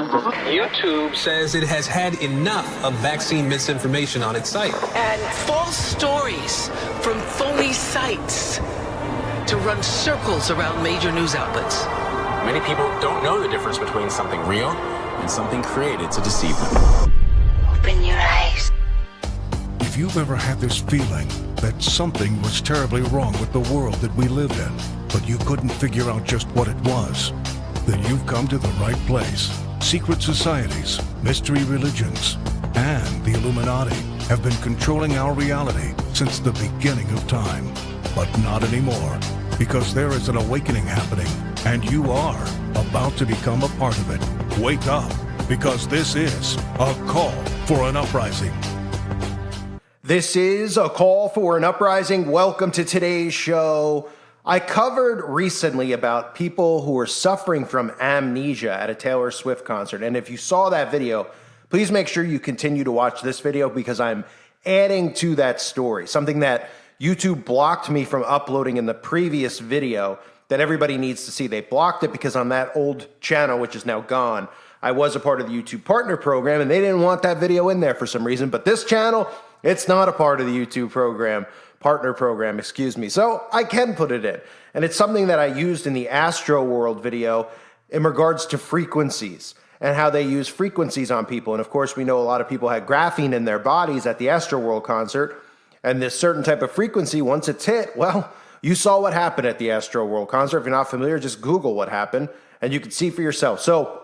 YouTube says it has had enough of vaccine misinformation on its site. And false stories from phony sites to run circles around major news outlets. Many people don't know the difference between something real and something created to deceive them. Open your eyes. If you've ever had this feeling that something was terribly wrong with the world that we lived in, but you couldn't figure out just what it was, then you've come to the right place. Secret societies, mystery religions, and the Illuminati have been controlling our reality since the beginning of time. But not anymore, because there is an awakening happening, and you are about to become a part of it. Wake up, because this is a call for an uprising. This is a call for an uprising. Welcome to today's show. I covered recently about people who are suffering from amnesia at a Taylor Swift concert. And if you saw that video, please make sure you continue to watch this video because I'm adding to that story. Something that YouTube blocked me from uploading in the previous video that everybody needs to see. They blocked it because on that old channel, which is now gone, I was a part of the YouTube Partner Program and they didn't want that video in there for some reason. But this channel, it's not a part of the YouTube Partner Program, excuse me. So I can put it in. And it's something that I used in the Astro World video in regards to frequencies and how they use frequencies on people. And of course, we know a lot of people had graphene in their bodies at the Astro World concert. And this certain type of frequency, once it's hit, well, you saw what happened at the Astro World concert. If you're not familiar, just Google what happened and you can see for yourself. So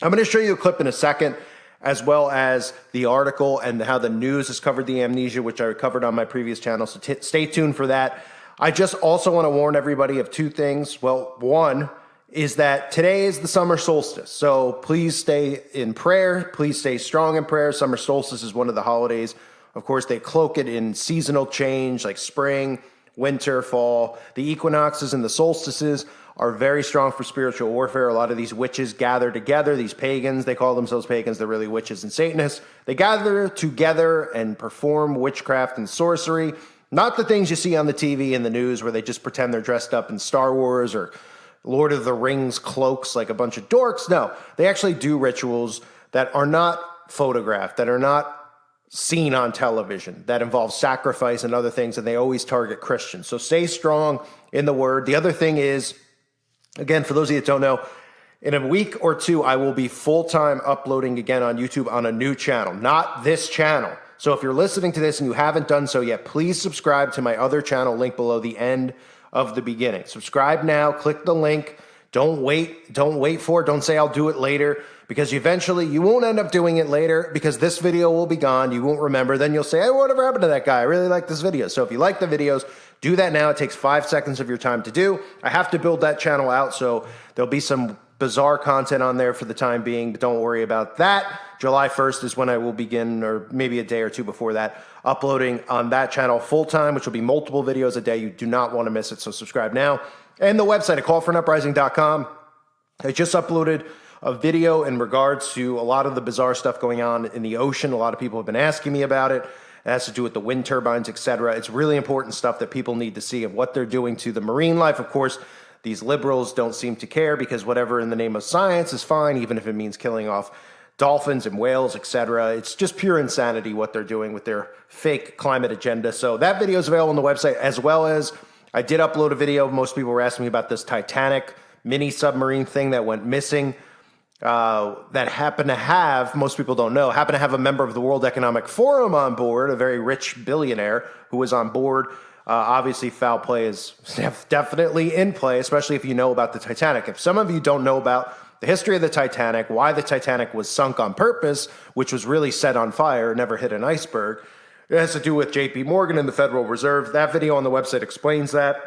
I'm going to show you a clip in a second, as well as the article and how the news has covered the amnesia, which I covered on my previous channel. So stay tuned for that. I just also want to warn everybody of two things. Well, one is that today is the summer solstice. So please stay in prayer. Please stay strong in prayer. Summer solstice is one of the holidays. Of course, they cloak it in seasonal change like spring, winter, fall. The equinoxes and the solstices are very strong for spiritual warfare. A lot of these witches gather together, these pagans, they call themselves pagans, they're really witches and Satanists. They gather together and perform witchcraft and sorcery. Not the things you see on the TV and the news where they just pretend they're dressed up in Star Wars or Lord of the Rings cloaks like a bunch of dorks. No, they actually do rituals that are not photographed, that are not seen on television, that involve sacrifice and other things, and they always target Christians. So stay strong in the word. The other thing is, again, for those of you that don't know, in a week or two, I will be full-time uploading again on YouTube on a new channel, not this channel. So if you're listening to this and you haven't done so yet, please subscribe to my other channel, link below the end of the beginning. Subscribe now, click the link. Don't wait for it. Don't say I'll do it later, because eventually you won't end up doing it later because this video will be gone. You won't remember. Then you'll say, hey, whatever happened to that guy? I really like this video. So if you like the videos, do that now. It takes 5 seconds of your time to do. I have to build that channel out, so there'll be some bizarre content on there for the time being, but don't worry about that. July 1st is when I will begin, or maybe a day or two before that, uploading on that channel full-time, which will be multiple videos a day. You do not want to miss it, so subscribe now. And the website at callforanuprising.com. I just uploaded a video in regards to a lot of the bizarre stuff going on in the ocean. A lot of people have been asking me about it. It has to do with the wind turbines, etc. It's really important stuff that people need to see of what they're doing to the marine life. Of course, these liberals don't seem to care because whatever in the name of science is fine, even if it means killing off dolphins and whales, etc. It's just pure insanity what they're doing with their fake climate agenda. So that video is available on the website, as well as I did upload a video. Most people were asking me about this Titanic mini submarine thing that went missing. That happened to have, most people don't know, happened to have a member of the World Economic Forum on board, a very rich billionaire who was on board. Obviously, foul play is definitely in play, especially if you know about the Titanic. If some of you don't know about the history of the Titanic, why the Titanic was sunk on purpose, which was really set on fire, never hit an iceberg, it has to do with JP Morgan and the Federal Reserve. That video on the website explains that.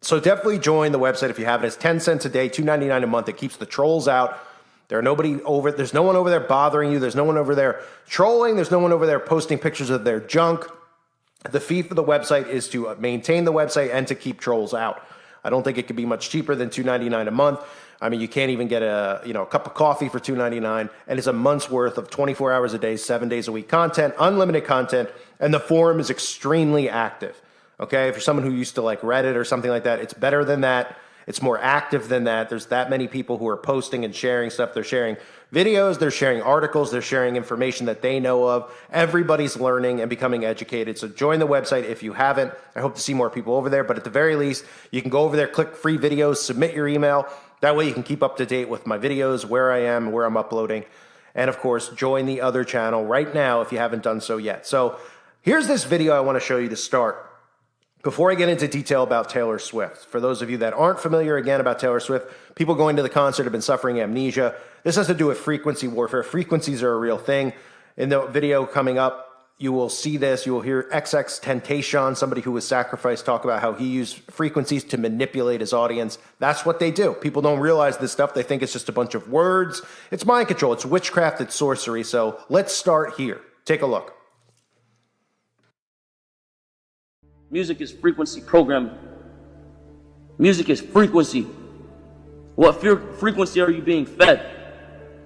So definitely join the website if you haven't. It's 10 cents a day, $2.99 a month. It keeps the trolls out. There's no one over there bothering you. There's no one over there trolling. There's no one over there posting pictures of their junk. The fee for the website is to maintain the website and to keep trolls out. I don't think it could be much cheaper than $2.99 a month. I mean, you can't even get a cup of coffee for $2.99, and it's a month's worth of 24 hours a day, 7 days a week content, unlimited content, and the forum is extremely active. Okay, if you're someone who used to like Reddit or something like that, it's better than that. It's more active than that. There's that many people who are posting and sharing stuff. They're sharing videos, they're sharing articles, they're sharing information that they know of. Everybody's learning and becoming educated. So join the website if you haven't. I hope to see more people over there, but at the very least, you can go over there, click free videos, submit your email. That way you can keep up to date with my videos, where I am, where I'm uploading. And of course, join the other channel right now if you haven't done so yet. So here's this video I want to show you to start. Before I get into detail about Taylor Swift, for those of you that aren't familiar again about Taylor Swift, people going to the concert have been suffering amnesia. This has to do with frequency warfare. Frequencies are a real thing. In the video coming up, you will see this. You will hear XXXTentacion, somebody who was sacrificed, talk about how he used frequencies to manipulate his audience. That's what they do. People don't realize this stuff. They think it's just a bunch of words. It's mind control. It's witchcraft. It's sorcery. So let's start here. Take a look. Music is frequency programming. Music is frequency. What frequency are you being fed?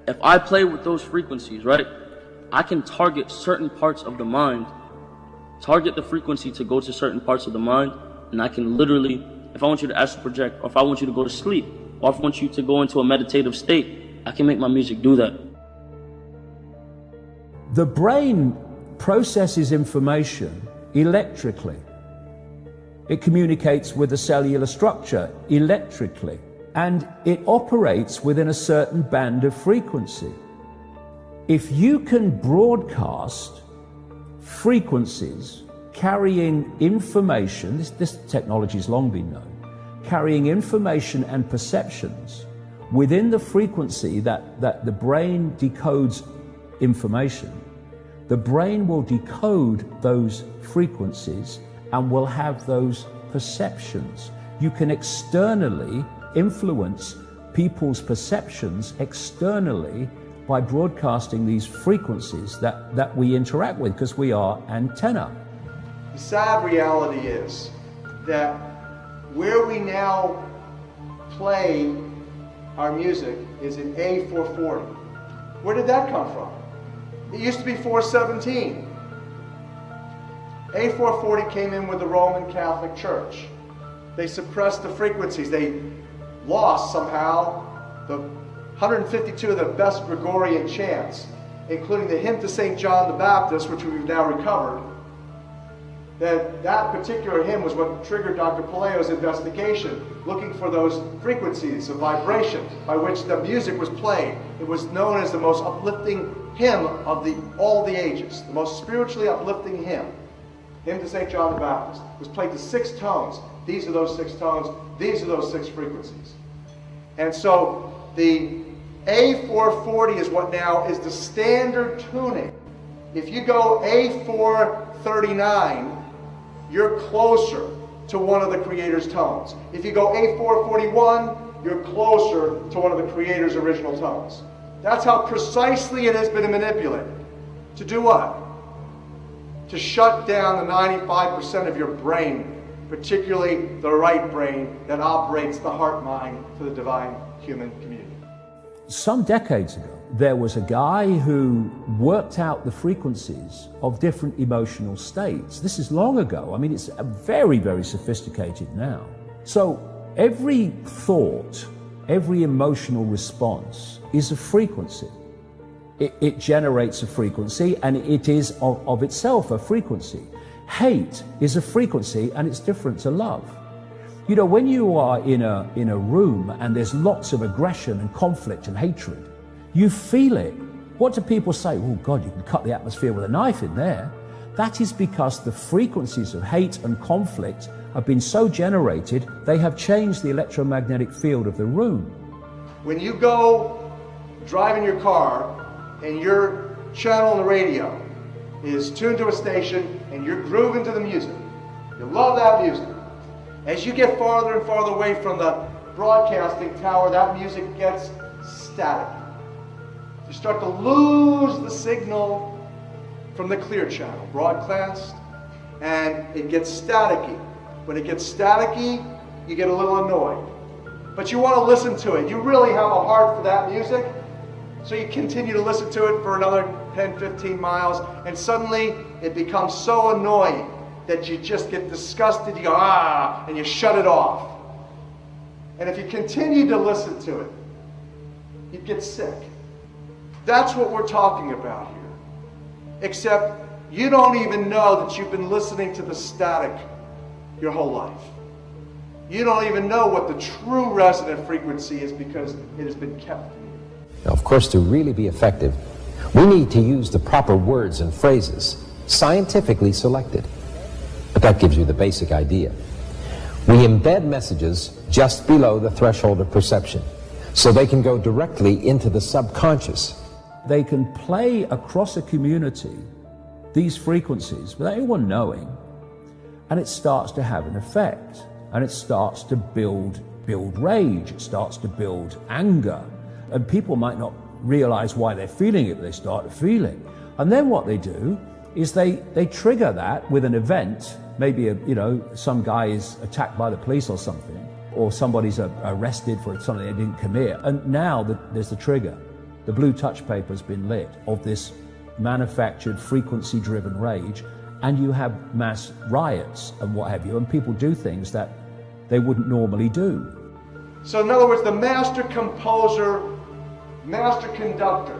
If I play with those frequencies, right, I can target certain parts of the mind, target the frequency to go to certain parts of the mind, and I can literally, if I want you to astral project, or if I want you to go to sleep, or if I want you to go into a meditative state, I can make my music do that. The brain processes information electrically. It communicates with the cellular structure electrically, and it operates within a certain band of frequency. If you can broadcast frequencies carrying information, this technology has long been known, carrying information and perceptions within the frequency that the brain decodes information, the brain will decode those frequencies and will have those perceptions. You can externally influence people's perceptions externally by broadcasting these frequencies that we interact with, because we are antenna. The sad reality is that where we now play our music is in A440. Where did that come from? It used to be 417. A440 came in with the Roman Catholic Church. They suppressed the frequencies. They lost somehow the 152 of the best Gregorian chants, including the hymn to St. John the Baptist, which we've now recovered. That particular hymn was what triggered Dr. Palaio's investigation, looking for those frequencies of vibration by which the music was played. It was known as the most uplifting hymn of all the ages, the most spiritually uplifting hymn. Hymn to St. John the Baptist was played to 6 tones. These are those 6 tones. These are those 6 frequencies. And so the A440 is what now is the standard tuning. If you go A439, you're closer to one of the Creator's tones. If you go A441, you're closer to one of the Creator's original tones. That's how precisely it has been manipulated. To do what? To shut down the 95% of your brain, particularly the right brain that operates the heart-mind for the divine human community. Some decades ago, there was a guy who worked out the frequencies of different emotional states. This is long ago. I mean, it's very, very sophisticated now. So every thought, every emotional response is a frequency. It generates a frequency, and it is of itself a frequency. Hate is a frequency, and it's different to love. You know, when you are in a room and there's lots of aggression and conflict and hatred, you feel it. What do people say? Oh God, you can cut the atmosphere with a knife in there. That is because the frequencies of hate and conflict have been so generated, they have changed the electromagnetic field of the room. When you go driving your car and your channel on the radio is tuned to a station and you're grooving to the music, you love that music. As you get farther and farther away from the broadcasting tower, that music gets static. You start to lose the signal from the clear channel, broadcast, and it gets staticky. When it gets staticky, you get a little annoyed. But you want to listen to it. You really have a heart for that music, so you continue to listen to it for another 10, 15 miles, and suddenly it becomes so annoying that you just get disgusted, you go, ah, and you shut it off. And if you continue to listen to it, you'd get sick. That's what we're talking about here. Except you don't even know that you've been listening to the static your whole life. You don't even know what the true resonant frequency is because it has been kept from you. Now, of course, to really be effective, we need to use the proper words and phrases, scientifically selected. But that gives you the basic idea. We embed messages just below the threshold of perception, so they can go directly into the subconscious. They can play across a community these frequencies without anyone knowing, and it starts to have an effect, and it starts to build rage, it starts to build anger, and people might not realize why they're feeling it, but they start to feel it. And then what they do is they trigger that with an event. Maybe some guy is attacked by the police or something, or somebody's arrested for something they didn't commit, and now there's the trigger. The blue touch paper's been lit of this manufactured frequency-driven rage, and you have mass riots and what have you, and people do things that they wouldn't normally do. So in other words, the master composer, master conductor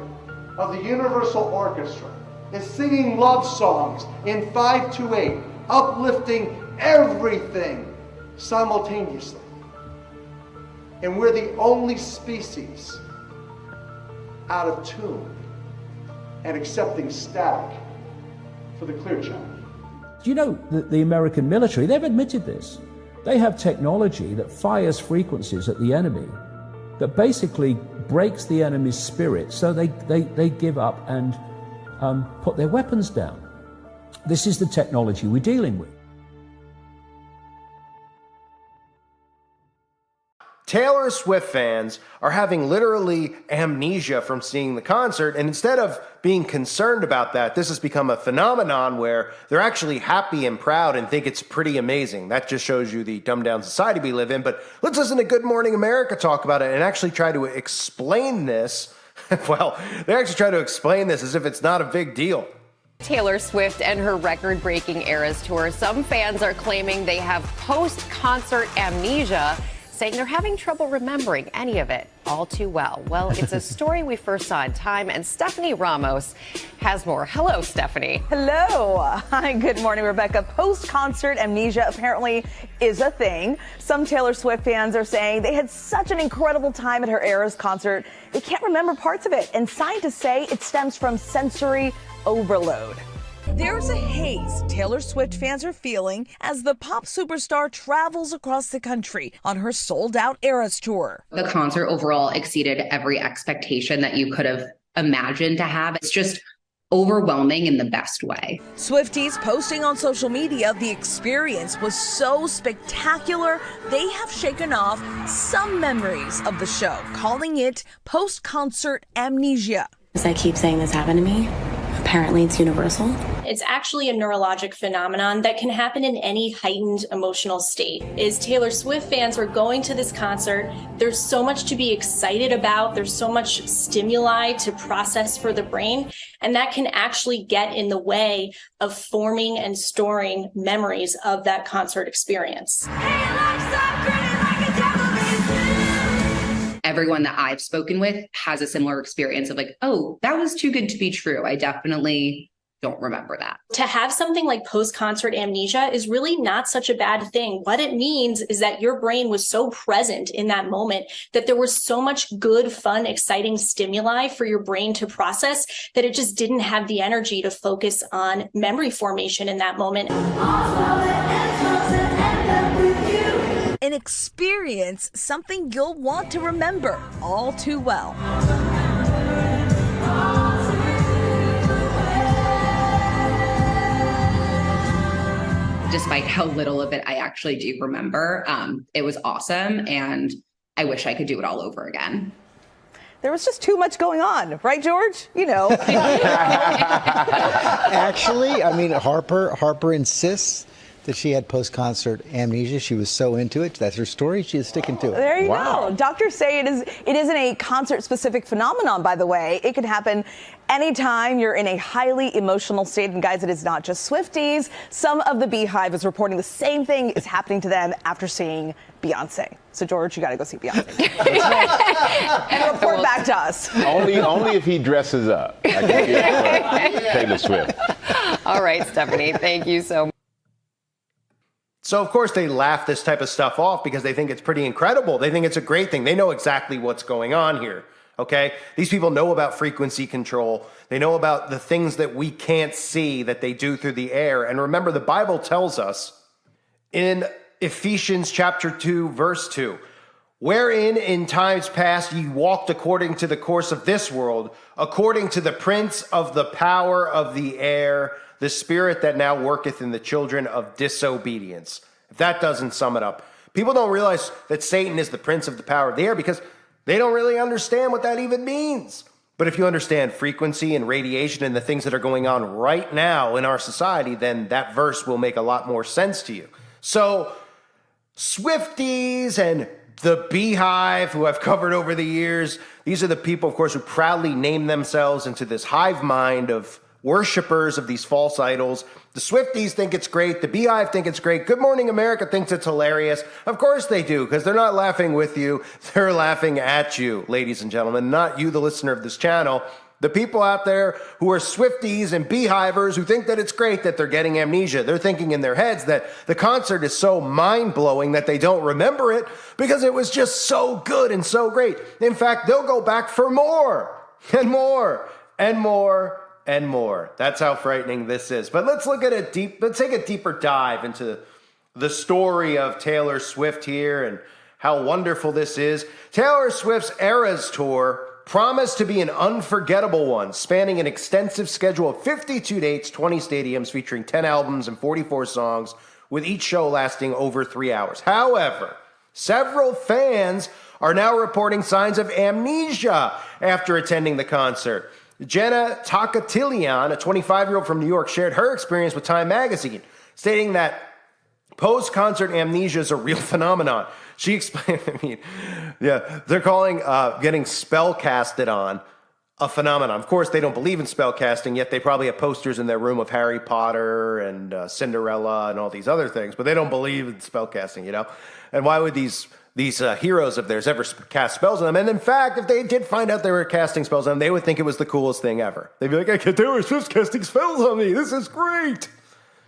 of the Universal Orchestra is singing love songs in 5/8, uplifting everything simultaneously. And we're the only species out of tune and accepting static for the clear channel. Do you know that the American military, they've admitted this. They have technology that fires frequencies at the enemy that basically breaks the enemy's spirit, so they give up and put their weapons down. This is the technology we're dealing with. Taylor Swift fans are having literally amnesia from seeing the concert, and instead of being concerned about that, this has become a phenomenon where they're actually happy and proud and think it's pretty amazing. That just shows you the dumbed-down society we live in. But let's listen to Good Morning America talk about it and actually try to explain this. Well, they actually try to explain this as if it's not a big deal. Taylor Swift and her record-breaking Eras Tour. Some fans are claiming they have post-concert amnesia, saying they're having trouble remembering any of it all too well. Well, it's a story we first saw in Time, and Stephanie Ramos has more. Hello, Stephanie. Hello. Hi, good morning, Rebecca. Post-concert amnesia apparently is a thing. Some Taylor Swift fans are saying they had such an incredible time at her Eras concert, they can't remember parts of it. And scientists say it stems from sensory overload. There's a haze Taylor Swift fans are feeling as the pop superstar travels across the country on her sold-out Eras Tour. The concert overall exceeded every expectation that you could have imagined to have. It's just overwhelming in the best way. Swifties posting on social media the experience was so spectacular, they have shaken off some memories of the show, calling it post-concert amnesia. I keep saying this happened to me. Apparently it's universal. It's actually a neurologic phenomenon that can happen in any heightened emotional state. Is Taylor Swift fans are going to this concert, there's so much to be excited about, there's so much stimuli to process for the brain, and that can actually get in the way of forming and storing memories of that concert experience. Everyone that I've spoken with has a similar experience of like, oh, that was too good to be true. I definitely don't remember that. To have something like post-concert amnesia is really not such a bad thing. What it means is that your brain was so present in that moment that there was so much good, fun, exciting stimuli for your brain to process that it just didn't have the energy to focus on memory formation in that moment. An experience, something you'll want to remember all too well. Despite how little of it I actually do remember, it was awesome, and I wish I could do it all over again. There was just too much going on, right, George? You know. Actually, I mean, Harper insists that she had post-concert amnesia. She was so into it. That's her story. She is sticking to it. There you go. Doctors say it isn't a concert-specific phenomenon, by the way. It can happen anytime you're in a highly emotional state. And guys, it is not just Swifties. Some of the Beehive is reporting the same thing is happening to them after seeing Beyonce. So, George, you got to go see Beyonce. And report back to us. Only if he dresses up. I can get Taylor Swift. All right, Stephanie, thank you so much. So, of course, they laugh this type of stuff off because they think it's pretty incredible. They think it's a great thing. They know exactly what's going on here, okay? These people know about frequency control. They know about the things that we can't see that they do through the air. And remember, the Bible tells us in Ephesians chapter 2, verse 2, wherein in times past ye walked according to the course of this world, according to the prince of the power of the air, the spirit that now worketh in the children of disobedience. If that doesn't sum it up. People don't realize that Satan is the prince of the power of the air because they don't really understand what that even means. But if you understand frequency and radiation and the things that are going on right now in our society, then that verse will make a lot more sense to you. So, Swifties and the Beehive, who I've covered over the years, these are the people, of course, who proudly name themselves into this hive mind of worshipers of these false idols. The Swifties think it's great. The Beehive think it's great. Good Morning America thinks it's hilarious. Of course they do, because they're not laughing with you. They're laughing at you, ladies and gentlemen, not you, the listener of this channel. The people out there who are Swifties and Beehivers who think that it's great that they're getting amnesia. They're thinking in their heads that the concert is so mind-blowing that they don't remember it because it was just so good and so great. In fact, they'll go back for more and more and more and more. That's how frightening this is. But let's take a deeper dive into the story of Taylor Swift here and how wonderful this is. Taylor Swift's Eras Tour promised to be an unforgettable one, spanning an extensive schedule of 52 dates, 20 stadiums, featuring 10 albums and 44 songs, with each show lasting over 3 hours. However, several fans are now reporting signs of amnesia after attending the concert. Jenna Takatilian, a 25-year-old from New York, shared her experience with Time magazine, stating that post-concert amnesia is a real phenomenon. She explained, they're calling getting spell casted on a phenomenon. Of course, they don't believe in spell casting, yet they probably have posters in their room of Harry Potter and Cinderella and all these other things, but they don't believe in spell casting, you know? And why would these heroes of theirs ever cast spells on them? And in fact, if they did find out they were casting spells on them, they would think it was the coolest thing ever. They'd be like, I can't Taylor Swift's casting spells on me. This is great.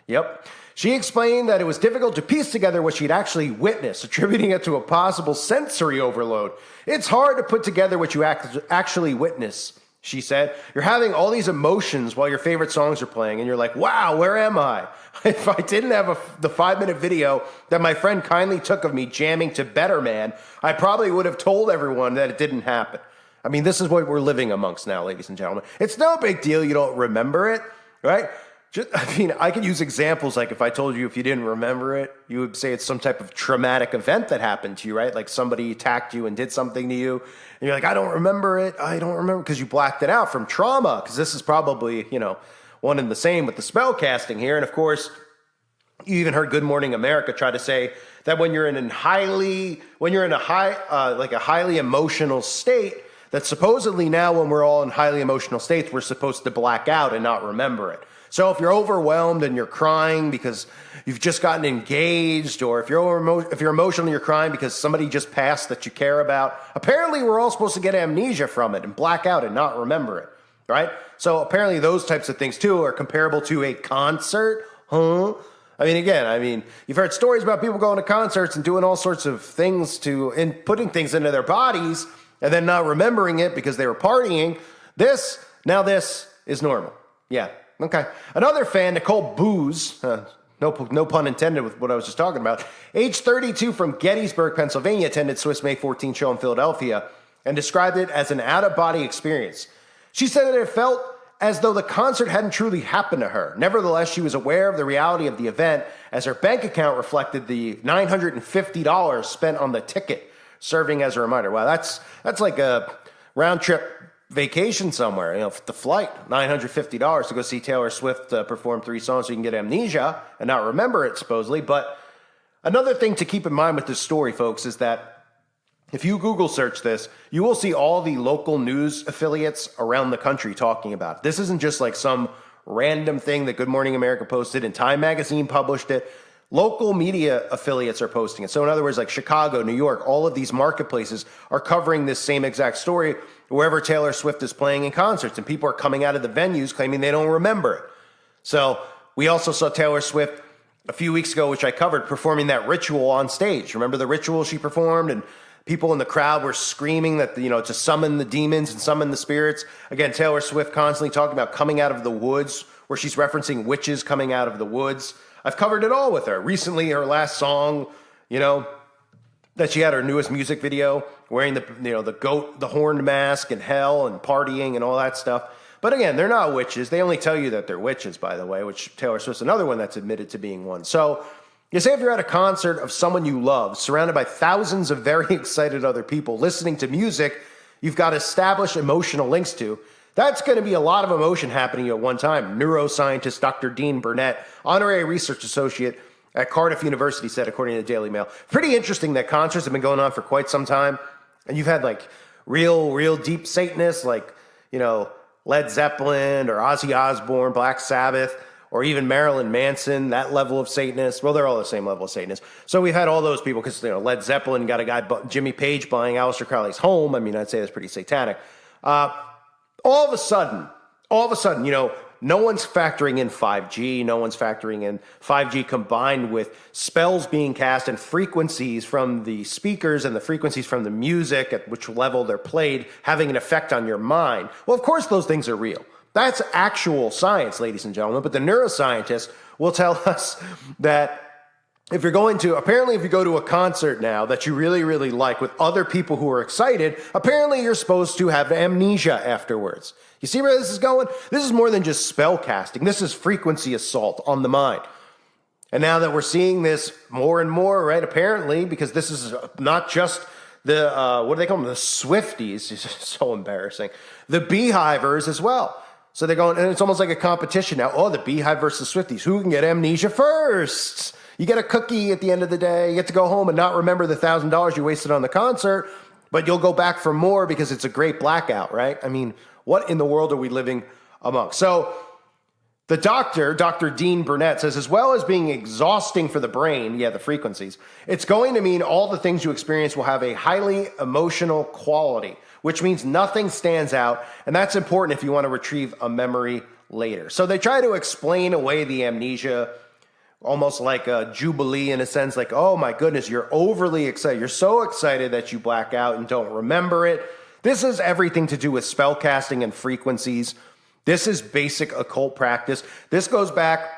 Yep. She explained that it was difficult to piece together what she'd actually witnessed, attributing it to a possible sensory overload. It's hard to put together what you actually witness, she said. You're having all these emotions while your favorite songs are playing, and you're like, wow, where am I? If I didn't have the 5-minute video that my friend kindly took of me jamming to Better Man, I probably would have told everyone that it didn't happen. I mean, this is what we're living amongst now, ladies and gentlemen. It's no big deal you don't remember it, right? I could use examples like if I told you if you didn't remember it, you would say it's some type of traumatic event that happened to you, right? Like somebody attacked you and did something to you. And you're like, I don't remember it. I don't remember because you blacked it out from trauma. Because this is probably, one and the same with the spell casting here. And of course, you even heard Good Morning America try to say that when you're in a highly emotional state, that supposedly now when we're all in highly emotional states, we're supposed to black out and not remember it. So if you're overwhelmed and you're crying because you've just gotten engaged, or if you're emotional and you're crying because somebody just passed that you care about, apparently we're all supposed to get amnesia from it and black out and not remember it, right? So apparently those types of things too are comparable to a concert, huh? You've heard stories about people going to concerts and doing all sorts of things and putting things into their bodies and then not remembering it because they were partying. This is normal. Yeah. Okay. Another fan, Nicole Booz, no pun intended with what I was just talking about, age 32 from Gettysburg, Pennsylvania, attended Swift's May 14 show in Philadelphia and described it as an out-of-body experience. She said that it felt as though the concert hadn't truly happened to her. Nevertheless, she was aware of the reality of the event as her bank account reflected the $950 spent on the ticket, serving as a reminder. Wow, that's like a round trip vacation somewhere, the flight, $950 to go see Taylor Swift perform 3 songs so you can get amnesia and not remember it, supposedly. But another thing to keep in mind with this story, folks, is that if you Google search this, you will see all the local news affiliates around the country talking about it. This isn't just like some random thing that Good Morning America posted and Time Magazine published it. Local media affiliates are posting it. So in other words, like Chicago, New York, all of these marketplaces are covering this same exact story wherever Taylor Swift is playing in concerts, and people are coming out of the venues claiming they don't remember it. So we also saw Taylor Swift a few weeks ago, which I covered, performing that ritual on stage. Remember the ritual she performed? And people in the crowd were screaming that, to summon the demons and summon the spirits. Again, Taylor Swift constantly talking about coming out of the woods, where she's referencing witches coming out of the woods. I've covered it all with her. Recently, her last song, that she had her newest music video, wearing the goat, the horned mask and hell and partying and all that stuff. But again, they're not witches. They only tell you that they're witches, by the way, which Taylor Swift's another one that's admitted to being one. So you say if you're at a concert of someone you love, surrounded by thousands of very excited other people listening to music you've got established emotional links to, that's going to be a lot of emotion happening at one time. Neuroscientist Dr. Dean Burnett, honorary research associate at Cardiff University, said, according to the Daily Mail. Pretty interesting that concerts have been going on for quite some time. And you've had like real deep Satanists like, Led Zeppelin or Ozzy Osbourne, Black Sabbath, or even Marilyn Manson, that level of Satanist. Well, they're all the same level of Satanist. So we've had all those people because, Led Zeppelin got a guy, Jimmy Page, buying Aleister Crowley's home. I mean, I'd say that's pretty satanic. All of a sudden, no one's factoring in 5G. No one's factoring in 5G combined with spells being cast and frequencies from the speakers and the frequencies from the music at which level they're played having an effect on your mind. Well, of course, those things are real. That's actual science, ladies and gentlemen. But the neuroscientists will tell us that if you go to a concert now that you really, really like with other people who are excited, apparently you're supposed to have amnesia afterwards. You see where this is going? This is more than just spell casting. This is frequency assault on the mind. And now that we're seeing this more and more, right, apparently, because this is not just the, what do they call them? The Swifties. It's so embarrassing. The Beehivers as well. So they're going, and it's almost like a competition now. Oh, the Beehive versus Swifties. Who can get amnesia first? You get a cookie at the end of the day. You get to go home and not remember the $1,000 you wasted on the concert, but you'll go back for more because it's a great blackout, right? I mean, what in the world are we living among? So the doctor, Dr. Dean Burnett, says as well as being exhausting for the brain, the frequencies, it's going to mean all the things you experience will have a highly emotional quality, which means nothing stands out, and that's important if you want to retrieve a memory later. So they try to explain away the amnesia almost like a jubilee in a sense, like, oh my goodness, you're overly excited. You're so excited that you black out and don't remember it. This has everything to do with spell casting and frequencies. This is basic occult practice. This goes back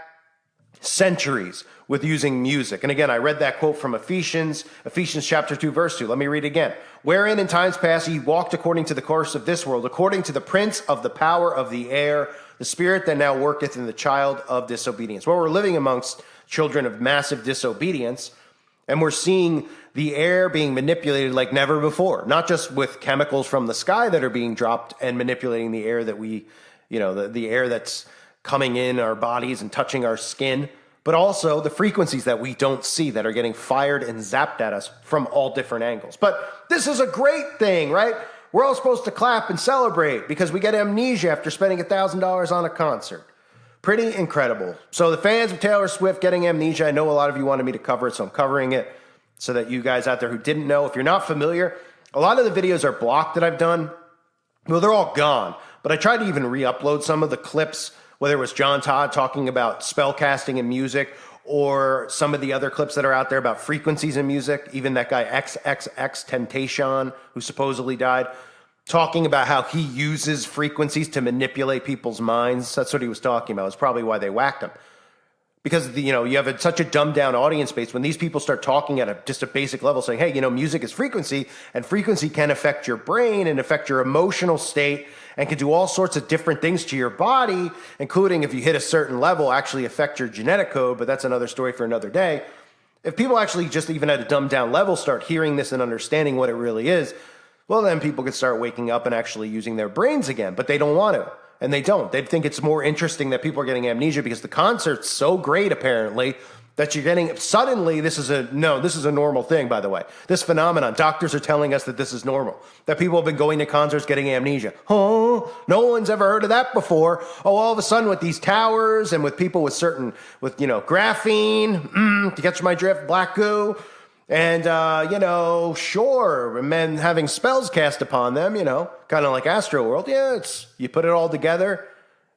centuries with using music. And again, I read that quote from Ephesians chapter 2, verse 2. Let me read again. Wherein in times past ye walked according to the course of this world, according to the prince of the power of the air, the spirit that now worketh in the child of disobedience. Well, we're living amongst children of massive disobedience, and we're seeing the air being manipulated like never before, not just with chemicals from the sky that are being dropped and manipulating the air that we, the air that's coming in our bodies and touching our skin, but also the frequencies that we don't see that are getting fired and zapped at us from all different angles. But this is a great thing, right? We're all supposed to clap and celebrate because we get amnesia after spending $1,000 on a concert. Pretty incredible. So the fans of Taylor Swift getting amnesia, I know a lot of you wanted me to cover it, so I'm covering it so that you guys out there who didn't know, if you're not familiar, a lot of the videos are blocked that I've done. Well, they're all gone, but I tried to even re-upload some of the clips, whether it was John Todd talking about spell casting and music, or some of the other clips that are out there about frequencies in music, even that guy XXXTentacion, who supposedly died, talking about how he uses frequencies to manipulate people's minds. That's what he was talking about. It's probably why they whacked him. Because, you have such a dumbed down audience base. When these people start talking at just a basic level saying, hey, music is frequency, and frequency can affect your brain and affect your emotional state and can do all sorts of different things to your body, including if you hit a certain level, actually affect your genetic code, but that's another story for another day. If people actually just even at a dumbed down level start hearing this and understanding what it really is, well, then people could start waking up and actually using their brains again, but they don't want to. And they don't. They think it's more interesting that people are getting amnesia because the concert's so great, apparently, that you're getting, suddenly, this is a normal thing, by the way. This phenomenon, doctors are telling us that this is normal, that people have been going to concerts getting amnesia. Oh, no one's ever heard of that before. Oh, all of a sudden with these towers and with people with graphene, to catch my drift, black goo, and, sure, men having spells cast upon them, kind of like Astroworld. Yeah, you put it all together,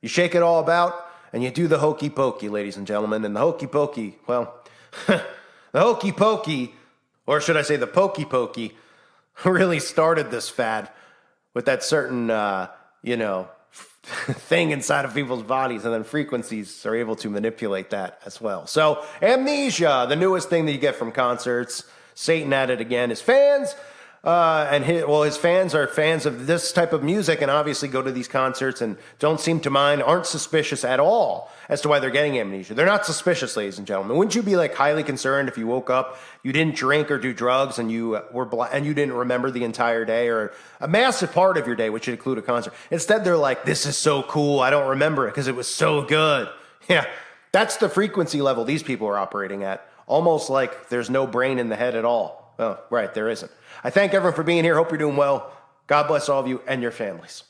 you shake it all about, and you do the hokey pokey, ladies and gentlemen. And the hokey pokey, well, the hokey pokey, or should I say the pokey pokey, really started this fad with that certain, thing inside of people's bodies, and then frequencies are able to manipulate that as well. So amnesia, the newest thing that you get from concerts. Satan at it again. His fans, his fans are fans of this type of music and obviously go to these concerts and don't seem to mind, aren't suspicious at all as to why they're getting amnesia. They're not suspicious, ladies and gentlemen. Wouldn't you be highly concerned if you woke up, you didn't drink or do drugs, and you and you didn't remember the entire day or a massive part of your day, which would include a concert? Instead, they're like, this is so cool, I don't remember it because it was so good. Yeah, that's the frequency level these people are operating at. Almost like there's no brain in the head at all. Oh, right, there isn't. I thank everyone for being here. Hope you're doing well. God bless all of you and your families.